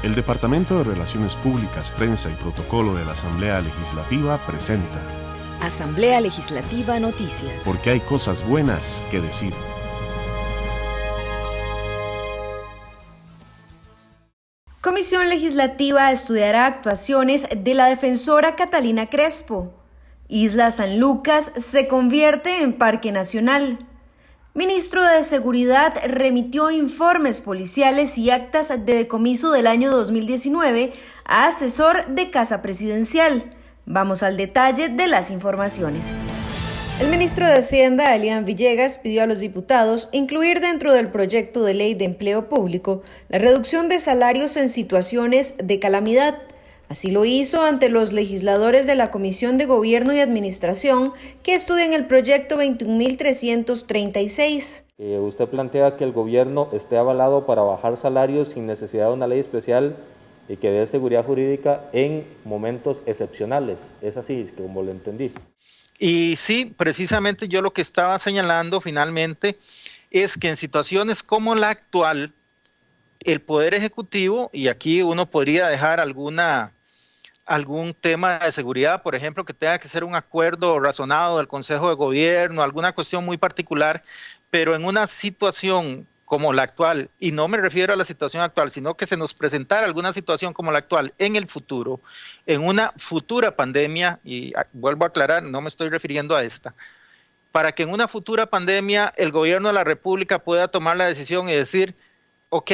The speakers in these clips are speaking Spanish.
El Departamento de Relaciones Públicas, Prensa y Protocolo de la Asamblea Legislativa presenta Asamblea Legislativa Noticias. Porque hay cosas buenas que decir. Comisión Legislativa estudiará actuaciones de la defensora Catalina Crespo. Isla San Lucas se convierte en Parque Nacional. Ministro de Seguridad remitió informes policiales y actas de decomiso del año 2019 a asesor de Casa Presidencial. Vamos al detalle de las informaciones. El ministro de Hacienda, Elian Villegas, pidió a los diputados incluir dentro del proyecto de ley de empleo público la reducción de salarios en situaciones de calamidad. Así lo hizo ante los legisladores de la Comisión de Gobierno y Administración que estudian el proyecto 21.336. Usted plantea que el gobierno esté avalado para bajar salarios sin necesidad de una ley especial y que dé seguridad jurídica en momentos excepcionales. Es así, como lo entendí. Y sí, precisamente yo lo que estaba señalando finalmente es que en situaciones como la actual, el Poder Ejecutivo, y aquí uno podría dejar algún tema de seguridad, por ejemplo, que tenga que ser un acuerdo razonado del Consejo de Gobierno, alguna cuestión muy particular, pero en una situación como la actual, y no me refiero a la situación actual, sino que se nos presentara alguna situación como la actual en el futuro, en una futura pandemia, y vuelvo a aclarar, no me estoy refiriendo a esta, para que en una futura pandemia el gobierno de la República pueda tomar la decisión y decir, ok,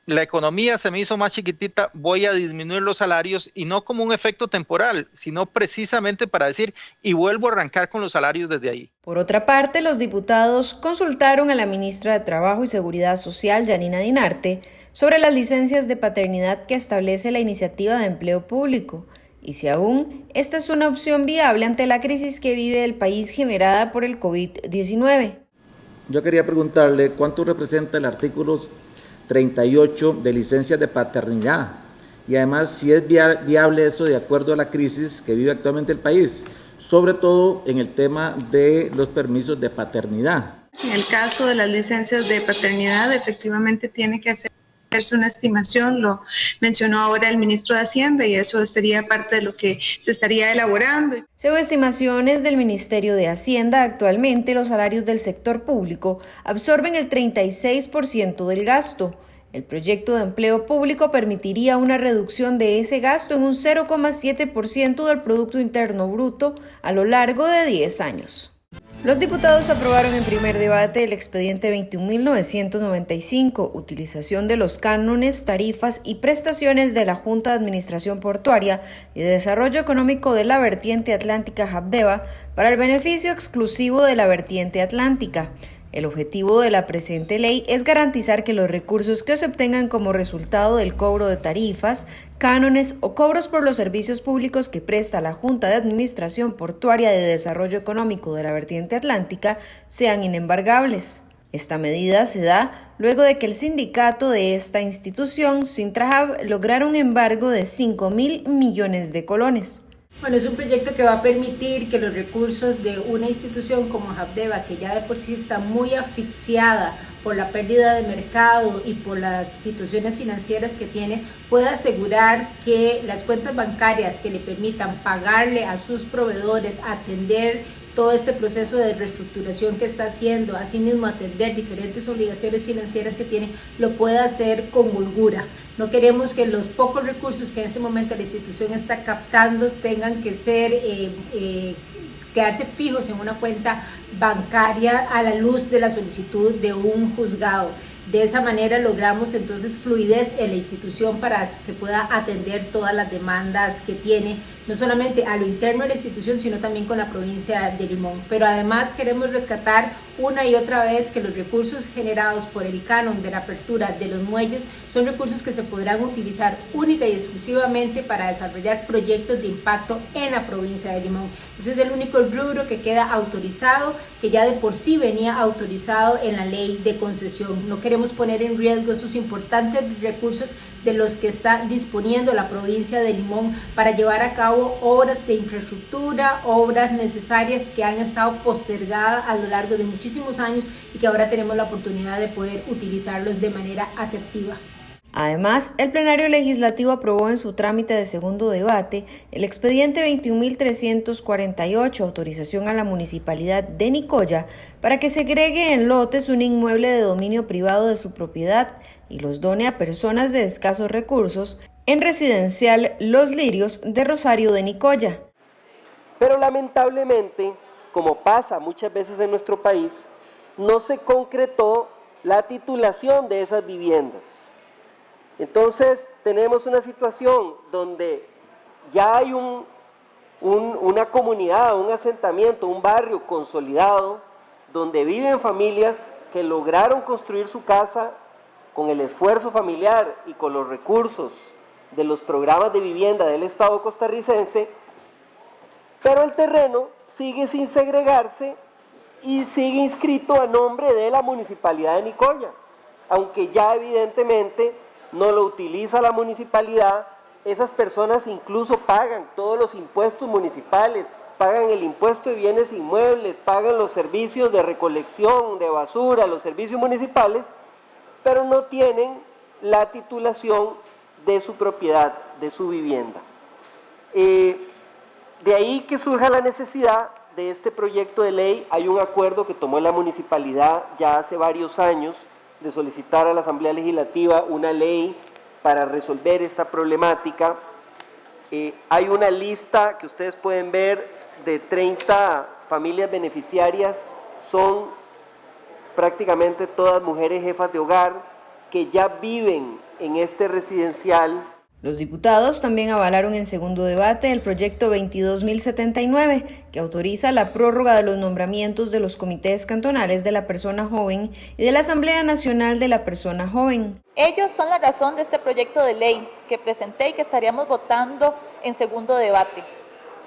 la economía se me hizo más chiquitita, voy a disminuir los salarios, y no como un efecto temporal, sino precisamente para decir, y vuelvo a arrancar con los salarios desde ahí. Por otra parte, los diputados consultaron a la ministra de Trabajo y Seguridad Social, Yanina Dinarte, sobre las licencias de paternidad que establece la iniciativa de empleo público, y si aún esta es una opción viable ante la crisis que vive el país generada por el COVID-19. Yo quería preguntarle cuánto representa el artículo 38 de licencias de paternidad y además si es viable eso de acuerdo a la crisis que vive actualmente el país, sobre todo en el tema de los permisos de paternidad. En el caso de las licencias de paternidad, efectivamente tiene que hacerse una estimación, lo mencionó ahora el ministro de Hacienda y eso sería parte de lo que se estaría elaborando. Según estimaciones del Ministerio de Hacienda, actualmente los salarios del sector público absorben el 36% del gasto. El proyecto de empleo público permitiría una reducción de ese gasto en un 0,7% del Producto Interno Bruto a lo largo de 10 años. Los diputados aprobaron en primer debate el expediente 21.995, utilización de los cánones, tarifas y prestaciones de la Junta de Administración Portuaria y de Desarrollo Económico de la Vertiente Atlántica JAPDEVA para el beneficio exclusivo de la Vertiente Atlántica. El objetivo de la presente ley es garantizar que los recursos que se obtengan como resultado del cobro de tarifas, cánones o cobros por los servicios públicos que presta la Junta de Administración Portuaria de Desarrollo Económico de la Vertiente Atlántica sean inembargables. Esta medida se da luego de que el sindicato de esta institución, Sintrahab, lograra un embargo de 5.000 millones de colones. Bueno, es un proyecto que va a permitir que los recursos de una institución como JAPDEVA, que ya de por sí está muy asfixiada por la pérdida de mercado y por las situaciones financieras que tiene, pueda asegurar que las cuentas bancarias que le permitan pagarle a sus proveedores, atender todo este proceso de reestructuración que está haciendo, asimismo atender diferentes obligaciones financieras que tiene, lo pueda hacer con holgura. No queremos que los pocos recursos que en este momento la institución está captando tengan que ser quedarse fijos en una cuenta bancaria a la luz de la solicitud de un juzgado. De esa manera logramos entonces fluidez en la institución para que pueda atender todas las demandas que tiene, no solamente a lo interno de la institución, sino también con la provincia de Limón. Pero además queremos rescatar una y otra vez que los recursos generados por el canon de la apertura de los muelles son recursos que se podrán utilizar única y exclusivamente para desarrollar proyectos de impacto en la provincia de Limón. Ese es el único rubro que queda autorizado, que ya de por sí venía autorizado en la ley de concesión. No queremos poner en riesgo esos importantes recursos de los que está disponiendo la provincia de Limón para llevar a cabo obras de infraestructura, obras necesarias que han estado postergadas a lo largo de muchísimos años y que ahora tenemos la oportunidad de poder utilizarlos de manera asertiva. Además, el plenario legislativo aprobó en su trámite de segundo debate el expediente 21.348, autorización a la municipalidad de Nicoya para que segregue en lotes un inmueble de dominio privado de su propiedad y los done a personas de escasos recursos en residencial Los Lirios de Rosario de Nicoya. Pero lamentablemente, como pasa muchas veces en nuestro país, no se concretó la titulación de esas viviendas. Entonces tenemos una situación donde ya hay una comunidad, un asentamiento, un barrio consolidado, donde viven familias que lograron construir su casa con el esfuerzo familiar y con los recursos de los programas de vivienda del Estado costarricense, pero el terreno sigue sin segregarse y sigue inscrito a nombre de la Municipalidad de Nicoya, aunque ya evidentemente no lo utiliza la municipalidad. Esas personas incluso pagan todos los impuestos municipales, pagan el impuesto de bienes inmuebles, pagan los servicios de recolección de basura, los servicios municipales, pero no tienen la titulación de su propiedad, de su vivienda. De ahí que surja la necesidad de este proyecto de ley. Hay un acuerdo que tomó la municipalidad ya hace varios años de solicitar a la Asamblea Legislativa una ley para resolver esta problemática. Hay una lista que ustedes pueden ver de 30 familias beneficiarias, son prácticamente todas mujeres jefas de hogar que ya viven en este residencial. Los diputados también avalaron en segundo debate el proyecto 22.079, que autoriza la prórroga de los nombramientos de los comités cantonales de la persona joven y de la Asamblea Nacional de la Persona Joven. Ellos son la razón de este proyecto de ley que presenté y que estaríamos votando en segundo debate,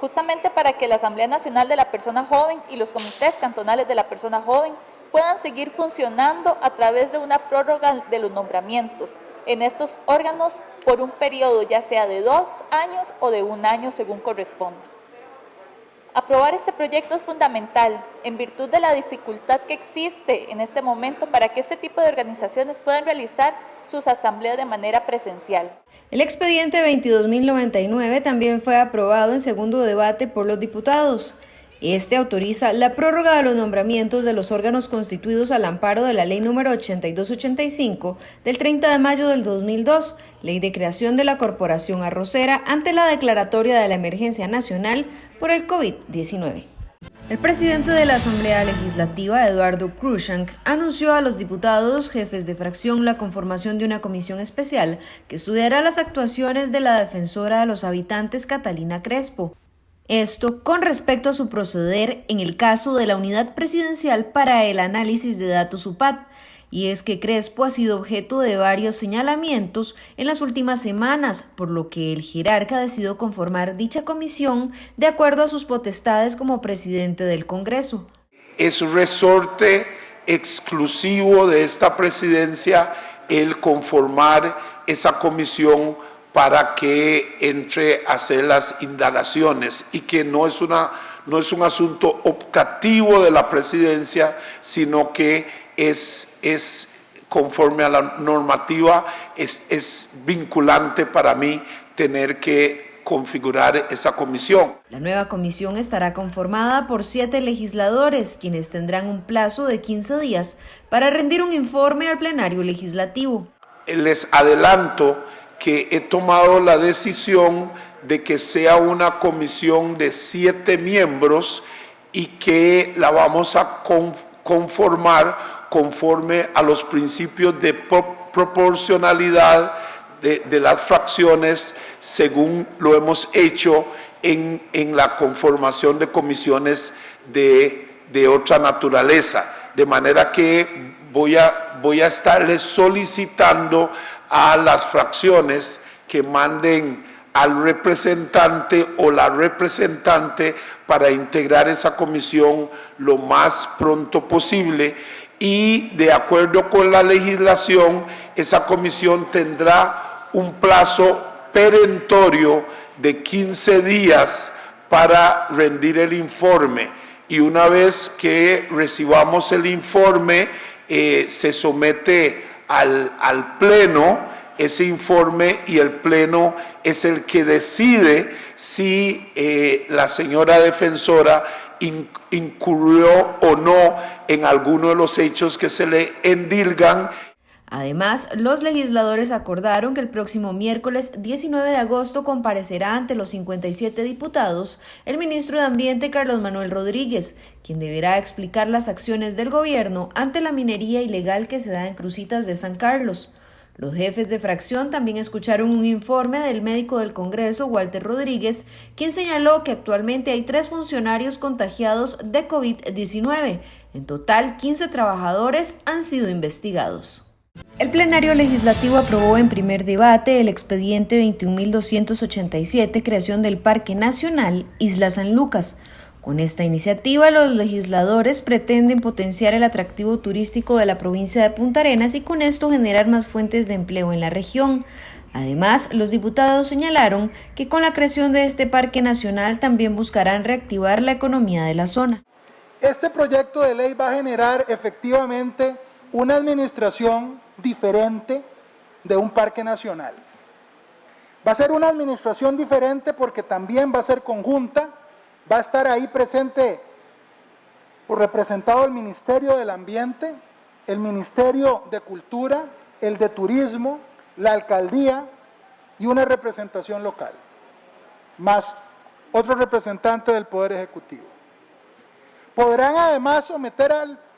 justamente para que la Asamblea Nacional de la Persona Joven y los comités cantonales de la persona joven puedan seguir funcionando a través de una prórroga de los nombramientos en estos órganos por un periodo ya sea de 2 años o de 1 año según corresponda. Aprobar este proyecto es fundamental en virtud de la dificultad que existe en este momento para que este tipo de organizaciones puedan realizar sus asambleas de manera presencial. El expediente 22.099 también fue aprobado en segundo debate por los diputados. Este autoriza la prórroga de los nombramientos de los órganos constituidos al amparo de la Ley número 8285 del 30 de mayo del 2002, Ley de creación de la Corporación Arrocera ante la declaratoria de la emergencia nacional por el COVID-19. El presidente de la Asamblea Legislativa, Eduardo Cruikshank, anunció a los diputados jefes de fracción la conformación de una comisión especial que estudiará las actuaciones de la defensora de los habitantes, Catalina Crespo. Esto con respecto a su proceder en el caso de la Unidad Presidencial para el Análisis de Datos UPAD, y es que Crespo ha sido objeto de varios señalamientos en las últimas semanas, por lo que el jerarca decidió conformar dicha comisión de acuerdo a sus potestades como presidente del Congreso. Es resorte exclusivo de esta presidencia el conformar esa comisión para que entre a hacer las indagaciones y que no es un asunto optativo de la presidencia, sino que es conforme a la normativa, es vinculante para mí tener que configurar esa comisión. La nueva comisión estará conformada por 7 legisladores, quienes tendrán un plazo de 15 días para rendir un informe al plenario legislativo. Les adelanto que he tomado la decisión de que sea una comisión de 7 miembros y que la vamos a conformar conforme a los principios de proporcionalidad de las fracciones, según lo hemos hecho en la conformación de comisiones de otra naturaleza. De manera que voy a estarles solicitando a las fracciones que manden al representante o la representante para integrar esa comisión lo más pronto posible, y de acuerdo con la legislación esa comisión tendrá un plazo perentorio de 15 días para rendir el informe, y una vez que recibamos el informe se somete al Pleno ese informe y el Pleno es el que decide si la señora defensora incurrió o no en alguno de los hechos que se le endilgan. Además, los legisladores acordaron que el próximo miércoles 19 de agosto comparecerá ante los 57 diputados el ministro de Ambiente Carlos Manuel Rodríguez, quien deberá explicar las acciones del gobierno ante la minería ilegal que se da en Cruzitas de San Carlos. Los jefes de fracción también escucharon un informe del médico del Congreso, Walter Rodríguez, quien señaló que actualmente hay 3 funcionarios contagiados de COVID-19. En total, 15 trabajadores han sido investigados. El plenario legislativo aprobó en primer debate el expediente 21.287, creación del Parque Nacional Isla San Lucas. Con esta iniciativa, los legisladores pretenden potenciar el atractivo turístico de la provincia de Punta Arenas y con esto generar más fuentes de empleo en la región. Además, los diputados señalaron que con la creación de este Parque Nacional también buscarán reactivar la economía de la zona. Este proyecto de ley va a generar efectivamente una administración diferente de un parque nacional. Va a ser una administración diferente porque también va a ser conjunta, va a estar ahí presente o representado el Ministerio del Ambiente, el Ministerio de Cultura, el de Turismo, la Alcaldía y una representación local, más otro representante del Poder Ejecutivo. Podrán además someter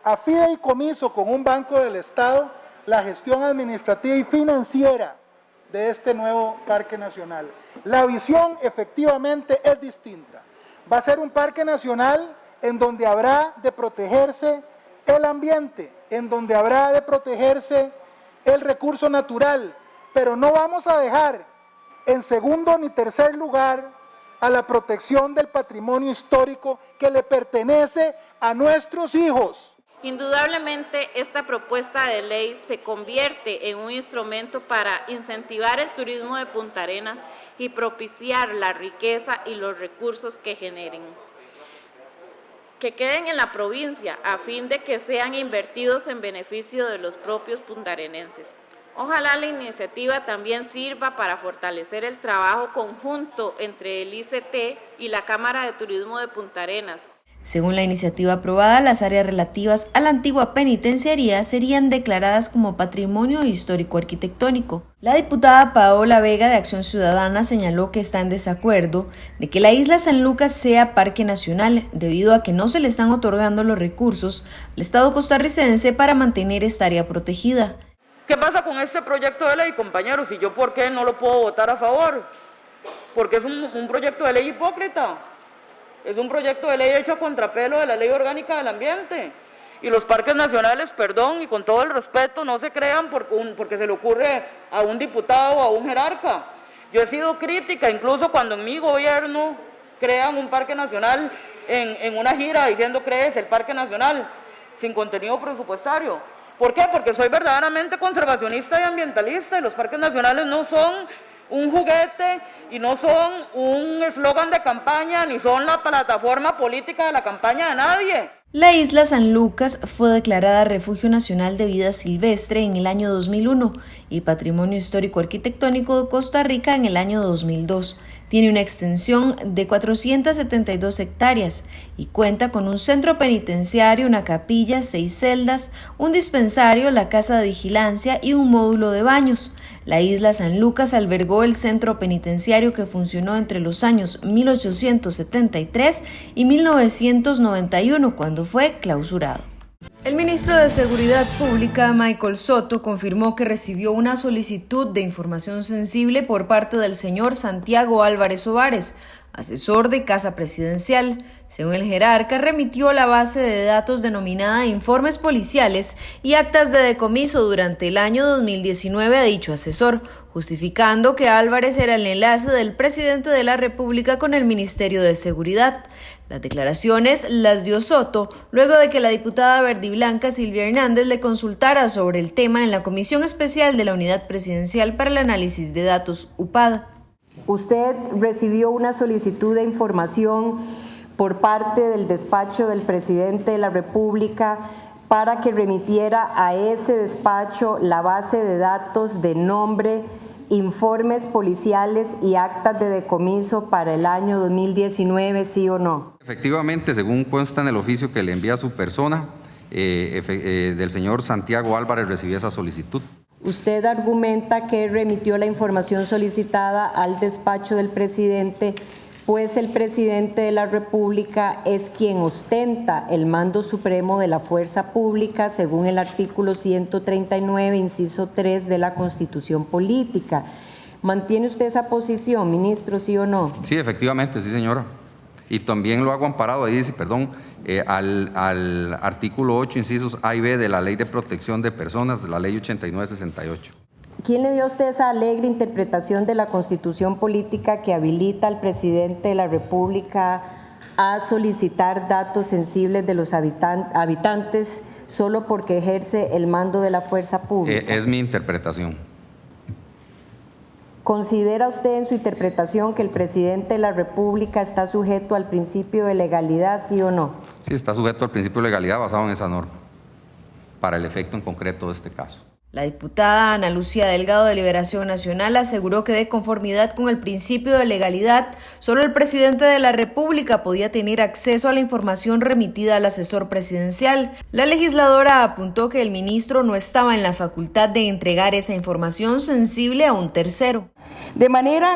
a fideicomiso con un banco del Estado la gestión administrativa y financiera de este nuevo Parque Nacional. La visión efectivamente es distinta. Va a ser un parque nacional en donde habrá de protegerse el ambiente, en donde habrá de protegerse el recurso natural, pero no vamos a dejar en segundo ni tercer lugar a la protección del patrimonio histórico que le pertenece a nuestros hijos. Indudablemente, esta propuesta de ley se convierte en un instrumento para incentivar el turismo de Punta Arenas y propiciar la riqueza y los recursos que generen, que queden en la provincia a fin de que sean invertidos en beneficio de los propios puntarenenses. Ojalá la iniciativa también sirva para fortalecer el trabajo conjunto entre el ICT y la Cámara de Turismo de Punta Arenas. Según la iniciativa aprobada, las áreas relativas a la antigua penitenciaría serían declaradas como patrimonio histórico arquitectónico. La diputada Paola Vega de Acción Ciudadana señaló que está en desacuerdo de que la isla San Lucas sea parque nacional, debido a que no se le están otorgando los recursos al Estado costarricense para mantener esta área protegida. ¿Qué pasa con este proyecto de ley, compañeros? ¿Y yo por qué no lo puedo votar a favor? Porque es un proyecto de ley hipócrita. Es un proyecto de ley hecho a contrapelo de la Ley Orgánica del Ambiente. Y los parques nacionales, perdón, y con todo el respeto, no se crean porque se le ocurre a un diputado o a un jerarca. Yo he sido crítica, incluso cuando en mi gobierno crean un parque nacional en una gira diciendo créese el parque nacional, sin contenido presupuestario. ¿Por qué? Porque soy verdaderamente conservacionista y ambientalista, y los parques nacionales no son un juguete y no son un eslogan de campaña, ni son la plataforma política de la campaña de nadie. La isla San Lucas fue declarada Refugio Nacional de Vida Silvestre en el año 2001 y Patrimonio Histórico Arquitectónico de Costa Rica en el año 2002. Tiene una extensión de 472 hectáreas y cuenta con un centro penitenciario, una capilla, 6 celdas, un dispensario, la casa de vigilancia y un módulo de baños. La isla San Lucas albergó el centro penitenciario que funcionó entre los años 1873 y 1991, cuando fue clausurado. El ministro de Seguridad Pública, Michael Soto, confirmó que recibió una solicitud de información sensible por parte del señor Santiago Álvarez Ovares, asesor de Casa Presidencial. Según el jerarca, remitió la base de datos denominada Informes Policiales y Actas de Decomiso durante el año 2019 a dicho asesor, justificando que Álvarez era el enlace del presidente de la República con el Ministerio de Seguridad. Las declaraciones las dio Soto luego de que la diputada verdiblanca Silvia Hernández le consultara sobre el tema en la Comisión Especial de la Unidad Presidencial para el Análisis de Datos, UPAD. Usted recibió una solicitud de información por parte del despacho del presidente de la República para que remitiera a ese despacho la base de datos de nombre, informes policiales y actas de decomiso para el año 2019, ¿sí o no? Efectivamente, según consta en el oficio que le envía a su persona, del señor Santiago Álvarez recibí esa solicitud. Usted argumenta que remitió la información solicitada al despacho del presidente, pues el presidente de la República es quien ostenta el mando supremo de la fuerza pública según el artículo 139, inciso 3 de la Constitución Política. ¿Mantiene usted esa posición, ministro, sí o no? Sí, efectivamente, sí, señora. Y también lo hago amparado, ahí dice, perdón, al artículo 8, incisos A y B de la Ley de Protección de Personas, la Ley 8968. ¿Quién le dio a usted esa alegre interpretación de la Constitución Política que habilita al presidente de la República a solicitar datos sensibles de los habitantes solo porque ejerce el mando de la fuerza pública? Es mi interpretación. ¿Considera usted en su interpretación que el presidente de la República está sujeto al principio de legalidad, sí o no? Sí, está sujeto al principio de legalidad basado en esa norma, para el efecto en concreto de este caso. La diputada Ana Lucía Delgado de Liberación Nacional aseguró que de conformidad con el principio de legalidad, solo el presidente de la República podía tener acceso a la información remitida al asesor presidencial. La legisladora apuntó que el ministro no estaba en la facultad de entregar esa información sensible a un tercero. De manera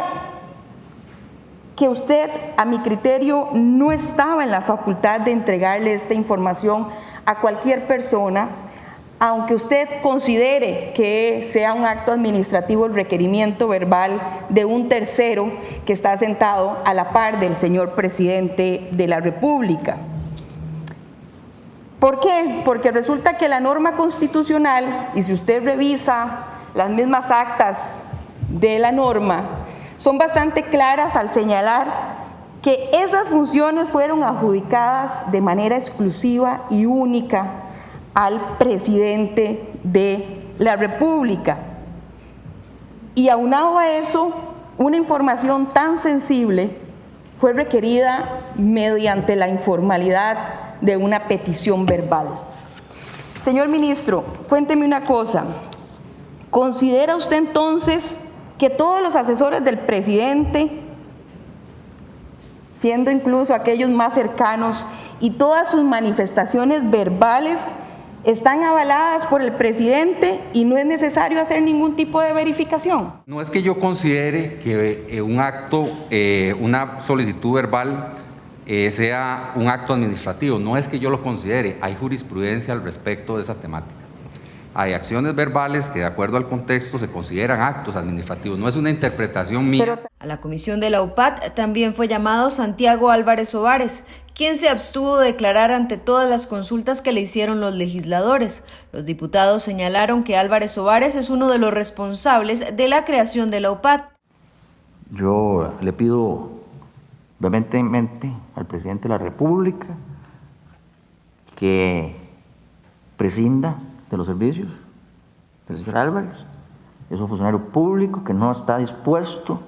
que usted, a mi criterio, no estaba en la facultad de entregarle esta información a cualquier persona, aunque usted considere que sea un acto administrativo el requerimiento verbal de un tercero que está sentado a la par del señor presidente de la República. ¿Por qué? Porque resulta que la norma constitucional, y si usted revisa las mismas actas de la norma, son bastante claras al señalar que esas funciones fueron adjudicadas de manera exclusiva y única al presidente de la República. Y aunado a eso, una información tan sensible fue requerida mediante la informalidad de una petición verbal. Señor ministro, cuénteme una cosa. ¿Considera usted entonces que todos los asesores del presidente, siendo incluso aquellos más cercanos, y todas sus manifestaciones verbales están avaladas por el presidente y no es necesario hacer ningún tipo de verificación? No es que yo considere que un acto, una solicitud verbal sea un acto administrativo, no es que yo lo considere, hay jurisprudencia al respecto de esa temática. Hay acciones verbales que de acuerdo al contexto se consideran actos administrativos, no es una interpretación mía. A la comisión de la UPAT también fue llamado Santiago Álvarez Ovares, quien se abstuvo de declarar ante todas las consultas que le hicieron los legisladores. Los diputados señalaron que Álvarez Ovares es uno de los responsables de la creación de la UPAT. Yo le pido vehementemente al presidente de la República que prescinda de los servicios del señor Álvarez. Es un funcionario público que no está dispuesto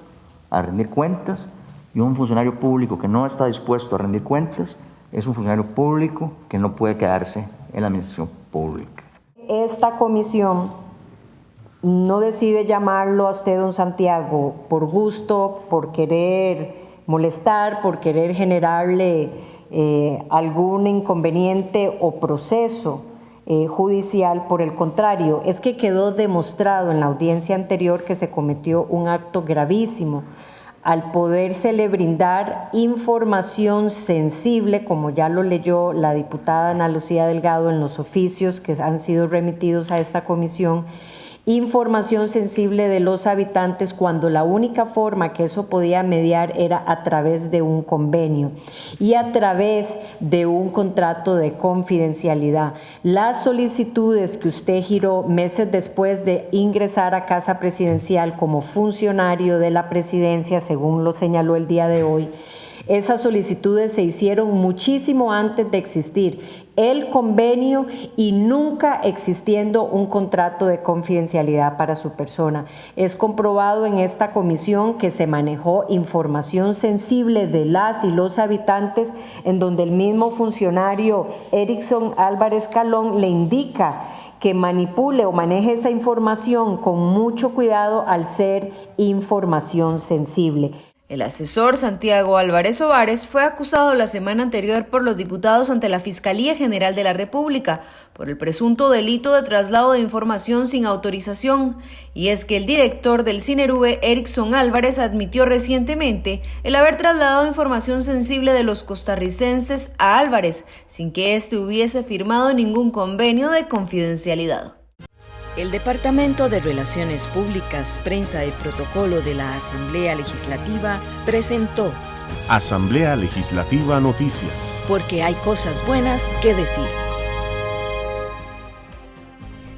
a rendir cuentas, y un funcionario público que no está dispuesto a rendir cuentas es un funcionario público que no puede quedarse en la administración pública. Esta comisión no decide llamarlo a usted, don Santiago, por gusto, por querer molestar, por querer generarle algún inconveniente o proceso judicial. Por el contrario, es que quedó demostrado en la audiencia anterior que se cometió un acto gravísimo al podérsele brindar información sensible, como ya lo leyó la diputada Ana Lucía Delgado en los oficios que han sido remitidos a esta comisión, información sensible de los habitantes, cuando la única forma que eso podía mediar era a través de un convenio y a través de un contrato de confidencialidad. Las solicitudes que usted giró meses después de ingresar a Casa Presidencial como funcionario de la presidencia, según lo señaló el día de hoy, Esas solicitudes se hicieron muchísimo antes de existir el convenio y nunca existiendo un contrato de confidencialidad para su persona. Es comprobado en esta comisión que se manejó información sensible de las y los habitantes, en donde el mismo funcionario Erickson Álvarez Calón le indica que manipule o maneje esa información con mucho cuidado al ser información sensible. El asesor Santiago Álvarez Ovares fue acusado la semana anterior por los diputados ante la Fiscalía General de la República por el presunto delito de traslado de información sin autorización. Y es que el director del Cinerube, Erickson Álvarez, admitió recientemente el haber trasladado información sensible de los costarricenses a Álvarez, sin que éste hubiese firmado ningún convenio de confidencialidad. El Departamento de Relaciones Públicas, Prensa y Protocolo de la Asamblea Legislativa presentó Asamblea Legislativa Noticias. Porque hay cosas buenas que decir.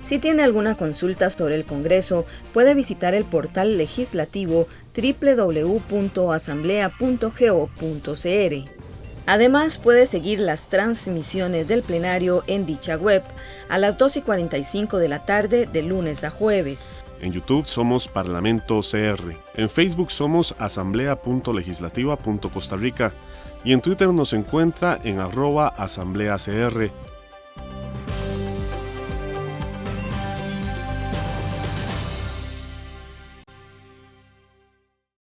Si tiene alguna consulta sobre el Congreso, puede visitar el portal legislativo www.asamblea.go.cr. Además, puede seguir las transmisiones del plenario en dicha web a las 2:45 de la tarde de lunes a jueves. En YouTube somos Parlamento CR, en Facebook somos asamblea.legislativa.costarrica y en Twitter nos encuentra en @asambleacr.